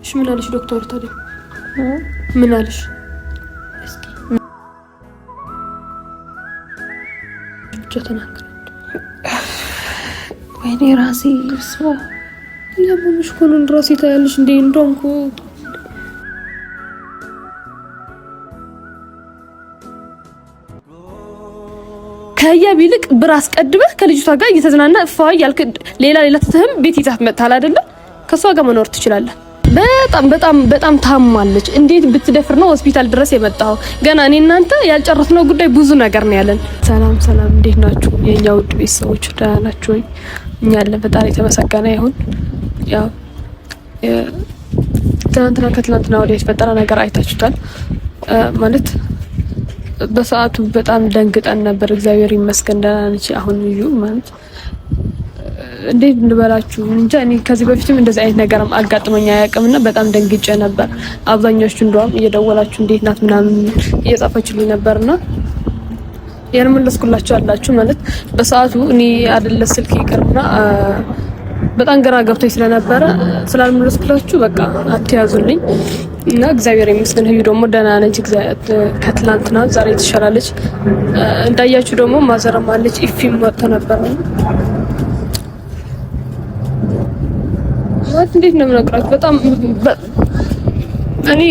እሺ ምን አለሽ ዶክተር ታዲያ? ምን አለሽ? እስኪ ብቻ ተናገር። ወይኔ ራሴ ይስዋ ያመምሽ እኮ ነው ራሴ ታያለሽ እንዴ? እንደውም እኮ ከህያብ ይልቅ ብር አስቀድመህ ከልጅቷ ጋር እየተዝናና ፋይ ያልክ ሌላ ትተህም ቤት ይዛት መጣል አይደለ? ከሷ ጋር መኖር ትችላለህ። በጣም ታማለች። እንዴት ብትደፍር ነው ሆስፒታል ድረስ የመጣው? ገና እኔ እናንተ ያልጨረስነው ጉዳይ ብዙ ነገር ነው ያለን። ሰላም እንዴት ናችሁ የኛ ውድ ቤተሰቦች? ደህና ናችሁ ወይ? እኛ ያለን ፈጣሪ የተመሰገነ ይሁን። ያው ከትናንትና ወዲያ የተፈጠረ ነገር አይታችሁታል ማለት በሰዓቱ በጣም ደንግጠን ነበር። እግዚአብሔር ይመስገን ደህና ነች አሁን እዩ ማለት እንዴት እንበላችሁ እንጃ። እኔ ከዚህ በፊትም እንደዚህ አይነት ነገርም አጋጥመኛ አያውቅምና በጣም ደንግጬ ነበር። አብዛኛዎቹ እንደውም እየደወላችሁ እንዴት ናት ምናምን እየጻፈችልኝ ነበርና ያልመለስኩላችሁ አላችሁ ማለት በሰዓቱ እኔ አይደለ ስልክ ይቀርና በጣም ግራ ገብቶኝ ስለነበረ ስላልመለስኩላችሁ በቃ አትያዙልኝ እና እግዚአብሔር ይመስገን እዩ ደግሞ ደህና ነች። ከትላንትና ዛሬ ትሻላለች። እንዳያችሁ ደግሞ ማዘረም አለች ኢፊም ወጥቶ ነበር። ማለት እንዴት ነው የምነግራችሁ? በጣም እኔ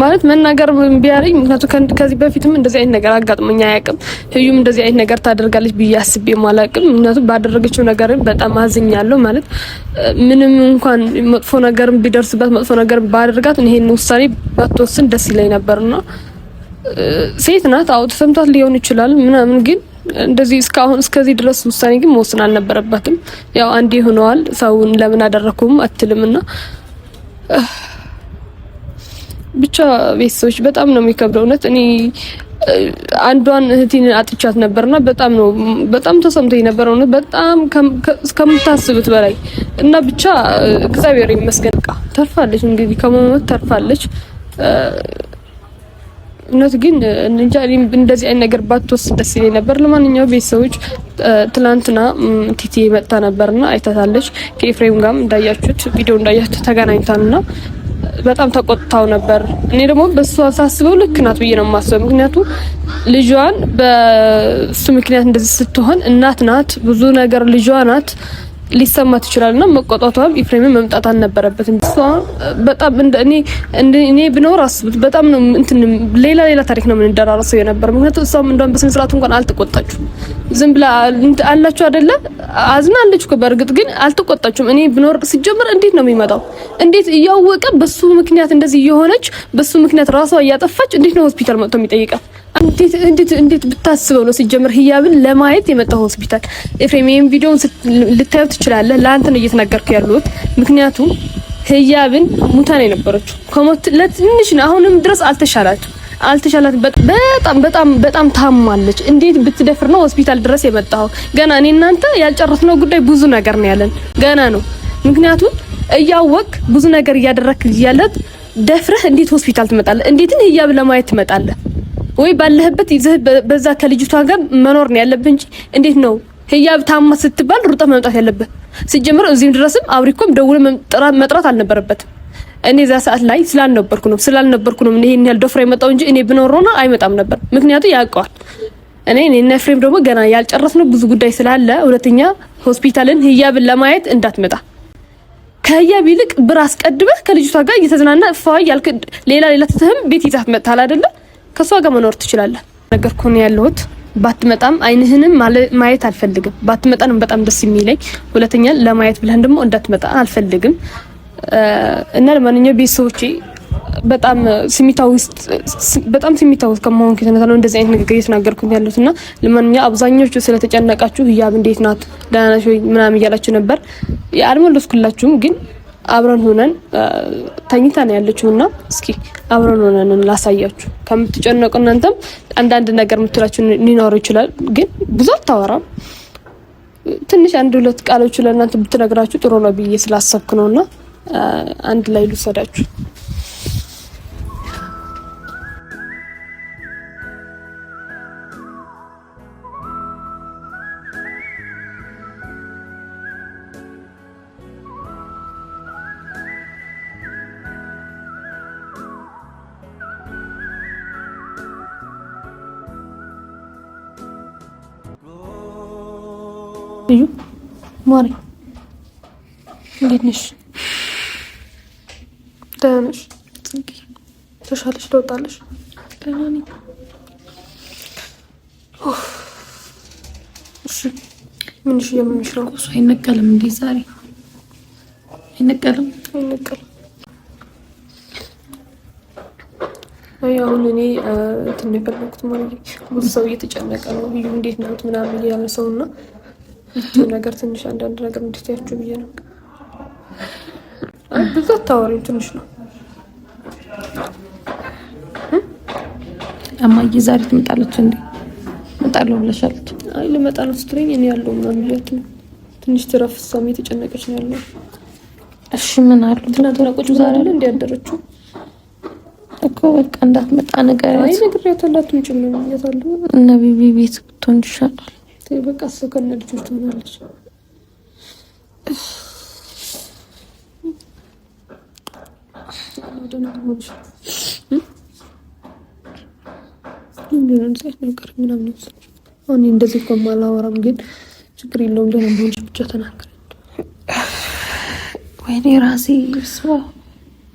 ማለት መናገር ቢያረኝ ምክንያቱም ከዚህ በፊትም እንደዚህ አይነት ነገር አጋጥሞኝ አያውቅም። ህዩም እንደዚህ አይነት ነገር ታደርጋለች ብዬ አስቤም አላውቅም። ምክንያቱም ባደረገችው ነገር በጣም አዝኛለሁ። ማለት ምንም እንኳን መጥፎ ነገር ቢደርስበት መጥፎ ነገር ባደርጋት ይሄን ውሳኔ ባትወስን ደስ ይለኝ ነበርና ሴት ናት። አውጥ ሰምታት ሊሆን ይችላል ምናምን ግን እንደዚህ እስከዚህ ድረስ ውሳኔ ግን መወሰን አልነበረባትም። ያው አንዴ ሆነዋል። ሰውን ለምን አደረኩም አትልምና ብቻ ቤተሰቦች በጣም ነው የሚከብደው። እውነት እኔ አንዷን እህቴን አጥቻት ነበርና በጣም ተሰምቶኝ ነበር። እውነት በጣም ከምታስቡት በላይ እና ብቻ እግዚአብሔር ይመስገን ተርፋለች። እንግዲህ ከመሞት ተርፋለች። እውነት ግን እንጃ እንደዚህ አይነት ነገር ባትወስድ ደስ ይለኝ ነበር። ለማንኛውም ቤተሰቦች ትላንትና ቲቲ መጣ ነበርና አይታታለች። ከኤፍሬም ጋርም እንዳያችሁት ቪዲዮ እንዳያችሁት ተገናኝታና በጣም ተቆጥታው ነበር። እኔ ደግሞ በሷ ሳስበው ልክ ናት ብዬ ነው የማስበው። ምክንያቱም ልጇን በሱ ምክንያት እንደዚህ ስትሆን እናት ናት፣ ብዙ ነገር ልጇ ናት ሊሰማት ይችላልና መቆጣቷም ኤፍሬምን መምጣት አልነበረበትም። እሷ በጣም እኔ ብኖር አስቡት በጣም ነው ሌላ ታሪክ ነው የምንደራረሰው የነበር። ምክንያቱም እሷም እንደውም በስነ ስርዓቱ እንኳን አልተቆጣችም። ዝም ብላ አላችሁ አይደለ አዝናለች እኮ በእርግጥ ግን አልተቆጣችም። እኔ ብኖር ሲጀምር እንዴት ነው የሚመጣው? እንዴት እያወቀ በሱ ምክንያት እንደዚህ እየሆነች በሱ ምክንያት ራሷ እያጠፋች እንዴት ነው ሆስፒታል መጥቶ የሚጠይቃት? እንዴት ብታስበው ነው ሲጀምር ህያብን ለማየት የመጣው ሆስፒታል? ኤፍሬም ይሄን ቪዲዮን ልታዩ ትችላለህ። ለአንተ ነው እየተናገርኩ ያለሁት። ምክንያቱም ህያብን ሙታን የነበረችው ከሞት ለትንሽ ነው አሁንም ድረስ አልተሻላት። በጣም ታማለች። እንዴት ብትደፍር ነው ሆስፒታል ድረስ የመጣው? ገና እኔ እናንተ ያልጨረስነው ጉዳይ ብዙ ነገር ነው ያለን ገና ነው። ምክንያቱም እያወቅ ብዙ ነገር እያደረክ እያለት ደፍረህ እንዴት ሆስፒታል ትመጣለህ? እንዴትን ህያብ ለማየት ትመጣለህ? ወይ ባለህበት ይዘህ በዛ ከልጅቷ ጋር መኖር ነው ያለብህ እንጂ እንዴት ነው ህያብ ታማ ስትባል ሩጣ መምጣት ያለበት? ሲጀምር እዚህም ድረስም አብሪኮም ደውሎ መጥራት አልነበረበትም። እኔ እዛ ሰዓት ላይ ስላልነበርኩ ነው ይሄን ያህል ደፍሮ የመጣው እንጂ እኔ ብኖርና አይመጣም ነበር። ምክንያቱም ያውቀዋል። እኔና ኤፍሬም ደግሞ ገና ያልጨረስነው ብዙ ጉዳይ ስላለ ሁለተኛ ሆስፒታልን ህያብን ለማየት እንዳትመጣ ከህያብ ይልቅ ብር አስቀድመህ ከልጅቷ ጋር እየተዝናና ፋይ ያልክ ሌላ ትተህም ቤት ይዛት መጣል አይደለ? ከሷ ጋር መኖር ትችላለህ። ነገር ኮን ያለሁት ባትመጣም አይንህንም ማየት አልፈልግም። ባትመጣም በጣም ደስ የሚለኝ ሁለተኛ ለማየት ብለህን ደግሞ እንዳትመጣ አልፈልግም። እና ለማንኛውም ቤተሰቦቼ በጣም ስሜታዊ ከመሆን ከተነሳ ነው እንደዚህ አይነት ነገር እየተናገርኩኝ ያለሁትና ለማንኛውም አብዛኞቹ ስለተጨነቃችሁ ህያብ እንዴት ናት ደህና ነሽ ወይ ምናምን እያላችሁ ነበር። አልመለስኩላችሁም ግን አብረን ሆነን ተኝታ ነው ያለችውና እስኪ አብረን ሆነን ላሳያችሁ። ከምትጨነቁ እናንተም አንዳንድ ነገር ምትላችሁ ሊኖር ይችላል ግን ብዙ አታወራም። ትንሽ አንድ ሁለት ቃሎች ለእናንተ ብትነግራችሁ ጥሩ ነው ብዬ ስላሰብኩ ነውና አንድ ላይ ልውሰዳችሁ። እዩ ማሪ እንዴት ነሽ? ደህና ነሽ? ተሻለሽ? ለውጣለሽ? ደህና ነኝ። እሺ ምንሽ እያመመሽ ነው? ቁሱ አይነቀልም እንዴ? ዛሬ አይነቀልም? አይነቀልም። አሁን እኔ እንትን የፈለኩት ማለት ብዙ ሰው እየተጨነቀ ነው። እዩ እንዴት ነው ምናምን እያለ ሰው እና ነገር ትንሽ አንዳንድ ነገር እንድትያቸው ብዬ ነው። ብዙ አታወሪም፣ ትንሽ ነው። እማዬ ዛሬ ትመጣለች እንዴ? እመጣለሁ ብለሻለች። አይ ልመጣ ነው ስትለኝ እኔ ያለው ምናምን ብያት ነው። ትንሽ ትረፍ፣ እሷም እየተጨነቀች ነው ያለው። እሺ ምን አሉ? ትናንትና ቁጭ ዛሬ ላይ እንዲያደረችው እኮ በቃ እንዳትመጣ ነገር አይ ነግሬያታለሁ። አትምጭም ነው ብያታለሁ። እና ቢቢ ቤት ብትሆን ይሻላል። በቃ እሷ ከነ ልጆች ትሆናለች። አሁን እንደዚህ እኮ አላወራም፣ ግን ችግር የለውም። ደህና መሆንሽ ብቻ ተናገሪ። ወይኔ ራሴ ስማ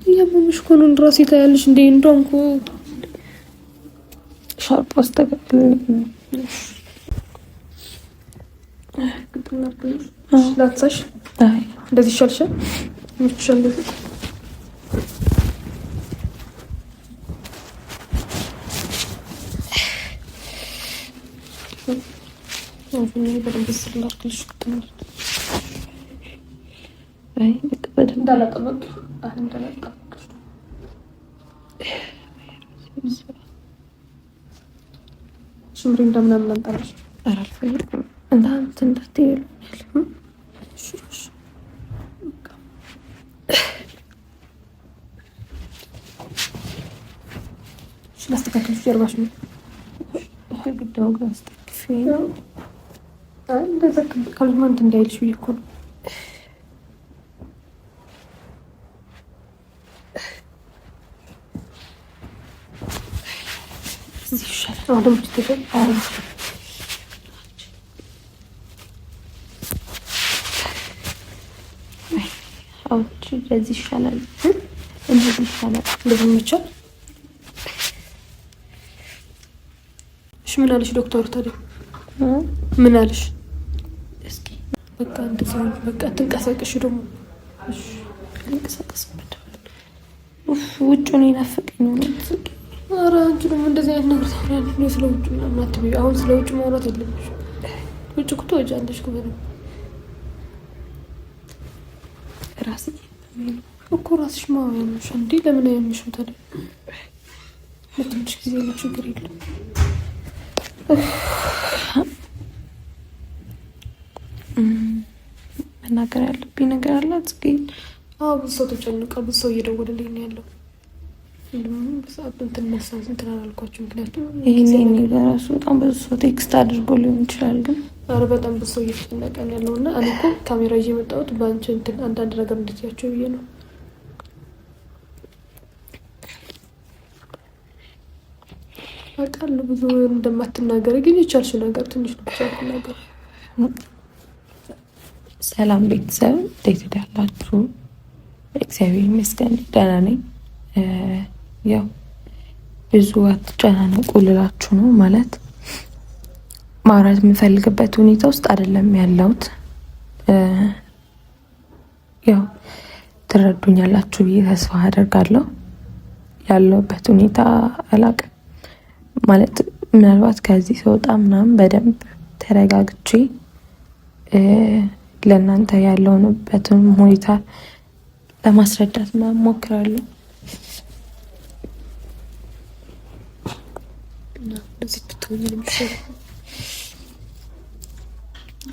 እያመመሽ እኮ ነው። ራሴ ታያለሽ እንዴ? እንደውም እኮ ሻርፕ አስተካክልልኝ። ላትሳሽ እንደዚህ ይሻልሻል። ምትሻል እንደዚህ በደንብ ስላርክልሽ እንዳላጠመቅ ሽምሪ እንደምናምን አንጠራሽ እንዳንተ እንዳትይሉ ላስተካክልሽ ጀርባሽ ነው ግዳው ጋር አስተካክፊ እንደዛ ካልማንት እንዳይልሽ ብዬሽ እኮ ነው። እዚህ ይሻላል። አሁን ደግሞ ትተሻል። አውጪ እንደዚህ ይሻላል። እንደዚህ ይሻላል። እንደዚህ ይመቻል። እሺ ምን አለሽ ዶክተሩ ታዲያ? ምን አለሽ? እስኪ በቃ እንደዚህ በቃ ትንቀሳቀሽ ደግሞ እሺ ልንቀሳቀስበት ውጭ ነው የናፈቀኝ ነው። ኧረ አንቺ ደግሞ እንደዚህ አይነት ነገር ታወሪያለሽ። ነው ስለ ውጭ ምናምን አትበይ። አሁን ስለ ውጭ ማውራት የለብሽ። ውጭ እኮ ትወጫለሽ እኮ በደምብ ራሴ እኮ ራስሽ ማወያምሽ እንዴ? ለምን አያምሽም ታዲያ? ለትንሽ ጊዜ ነው፣ ችግር የለም። መናገር ያለብኝ ነገር አለ ጽጌ። ብዙ ሰው ተጨንቋል። ብዙ ሰው እየደወለልኝ ነው ያለው። በሰዓት እንትን መሳዝ እንትን አላልኳቸው። ምክንያቱም ይሄን ራሱ በጣም ብዙ ሰው ቴክስት አድርጎ ሊሆን ይችላል። ግን ኧረ በጣም ብዙ ሰው እየተጨነቀ ነው ያለው እና እኔ እኮ ካሜራ ይዤ የመጣሁት በአንቺ እንትን አንዳንድ ነገር እንድትያቸው ብዬ ነው። አውቃለሁ ብዙ እንደማትናገር፣ ግን የቻልሽው ነገር ትንሽ ነው ብቻ ትናገር። ሰላም ቤተሰብ፣ እንዴት ያላችሁ? እግዚአብሔር ይመስገን ደህና ነኝ። ያው ብዙ አትጨናነቁ ልላችሁ ነው። ማለት ማውራት የምፈልግበት ሁኔታ ውስጥ አይደለም ያለሁት። ያው ትረዱኛላችሁ ብዬ ተስፋ አደርጋለሁ። ያለሁበት ሁኔታ አላውቅም። ማለት ምናልባት ከዚህ ስወጣ ምናምን በደንብ ተረጋግቼ ለእናንተ ያለውንበትን ሁኔታ ለማስረዳት እሞክራለሁ።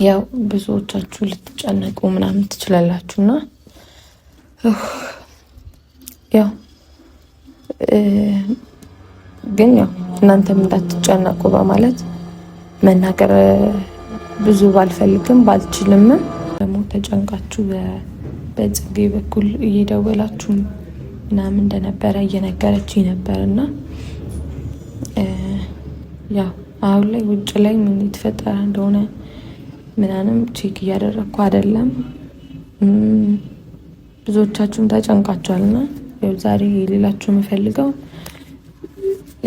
ያው ብዙዎቻችሁ ልትጨነቁ ምናምን ትችላላችሁና ያው ግን ያው እናንተም እንዳትጨነቁ በማለት መናገር ብዙ ባልፈልግም ባልችልም ደግሞ ተጨንቃችሁ በጽጌ በኩል እየደወላችሁ ምናምን እንደነበረ እየነገረችኝ ነበርና ያው አሁን ላይ ውጭ ላይ ምን የተፈጠረ እንደሆነ ምናንም ቼክ እያደረግኩ አይደለም። ብዙዎቻችሁም ተጨንቃችኋልና ያው ዛሬ ሌላችሁ የምፈልገው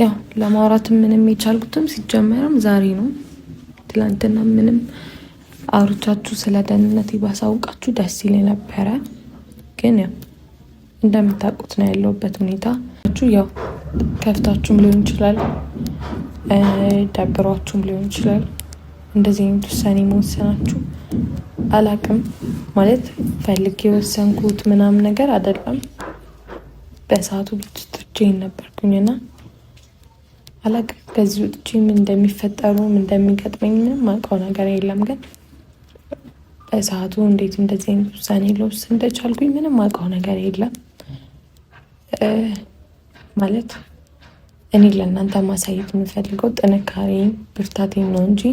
ያው ለማውራት ምንም የቻልኩትም ሲጀመርም ዛሬ ነው። ትላንትና ምንም አውርቻችሁ ስለ ደህንነቴ ባሳውቃችሁ ደስ ይለኝ ነበረ። ግን ያው እንደምታውቁት ነው ያለሁበት ሁኔታ። ያው ከፍታችሁም ሊሆን ይችላል፣ ደብሯችሁም ሊሆን ይችላል። እንደዚህ አይነት ውሳኔ መወሰናችሁ አላቅም። ማለት ፈልጌ የወሰንኩት ምናምን ነገር አይደለም። በሰዓቱ ብቻዬን ነበርኩኝና አላቅም። ከዚህ ውጭ ምን እንደሚፈጠሩ ምን እንደሚገጥመኝ ምንም አውቀው ነገር የለም። ግን በሰዓቱ እንዴት እንደዚህ አይነት ውሳኔ ልወስን እንደቻልኩኝ ምንም አውቀው ነገር የለም። ማለት እኔ ለእናንተ ማሳየት የምፈልገው ጥንካሬን ብርታቴን ነው እንጂ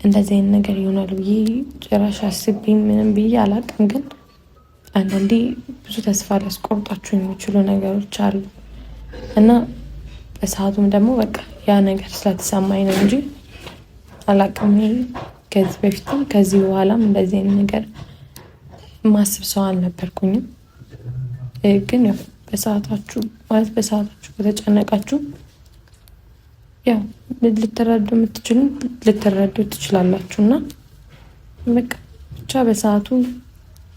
እንደዚህ አይነት ነገር ይሆናል ብዬ ጭራሽ አስቤ ምንም ብዬ አላቅም። ግን አንዳንዴ ብዙ ተስፋ ሊያስቆርጣችሁ የሚችሉ ነገሮች አሉ እና በሰዓቱም ደግሞ በቃ ያ ነገር ስለተሰማኝ ነው እንጂ አላቅም። ከዚህ በፊትም ከዚህ በኋላም እንደዚህ አይነት ነገር ማስብ ሰው አልነበርኩኝም። ግን ያው በሰዓታችሁ ከተጨነቃችሁ ያው ልትረዱ የምትችሉ ልትረዱ ትችላላችሁ። እና በቃ ብቻ በሰዓቱ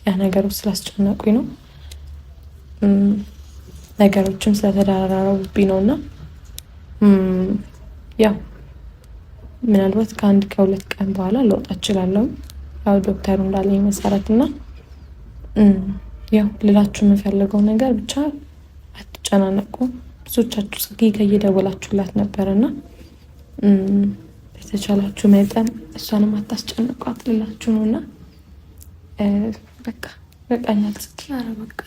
ያ ነገሮች ስላስጨነቁኝ ነው፣ ነገሮችም ስለተደራረቡብኝ ነው። እና ያው ምናልባት ከ1-2 ቀን በኋላ ልወጣ እችላለሁ ያው ዶክተሩ እንዳለኝ መሰረት። እና ያው ልላችሁ የምፈልገው ነገር ብቻ አትጨናነቁ። ብዙዎቻችሁ ጽጌ እየደወላችሁላት ነበርና በተቻላችሁ መጠን እሷንም አታስጨንቋት ልላችሁ ነውና በቃ በቃኛል ስትል ኧረ በቃ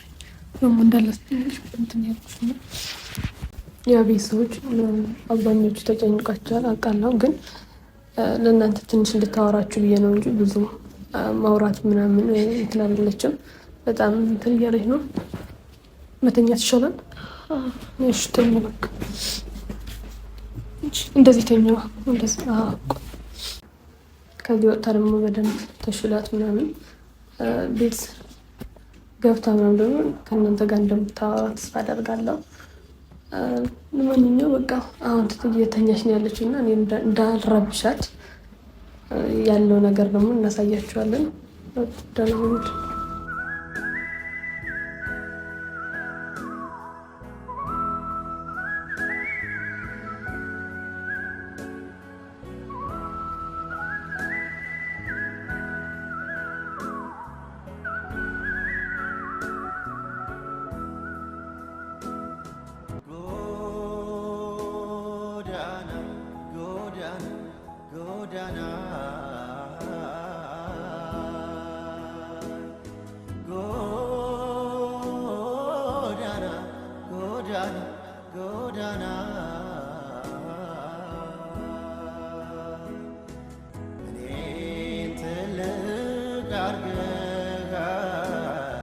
ደግሞ እንዳላስጨንቅሽ እንትን ያልኩሽ ነው። ያ ቤተሰቦች አብዛኞቹ ተጨንቃችኋል አውቃለሁ። ግን ለእናንተ ትንሽ እንድታወራችሁ ብዬ ነው እንጂ ብዙ ማውራት ምናምን እንትን አይደለችም። በጣም እንትን እያለች ነው። መተኛት ይሻላል። እሺ ተኛ በቃ እንደዚህ ተኛ። እንደዚህ ከዚህ ወጥታ ደግሞ በደንብ ተሽላት ምናምን ቤት ገብታ ምናምን ደግሞ ከእናንተ ጋር እንደምታወራ ተስፋ አደርጋለሁ። ለማንኛውም በቃ አሁን እየተኛች ነው ያለችው እና እኔ እንዳልረብሻት ያለው ነገር ደግሞ እናሳያችኋለን። ደህና ሁኑ። Godana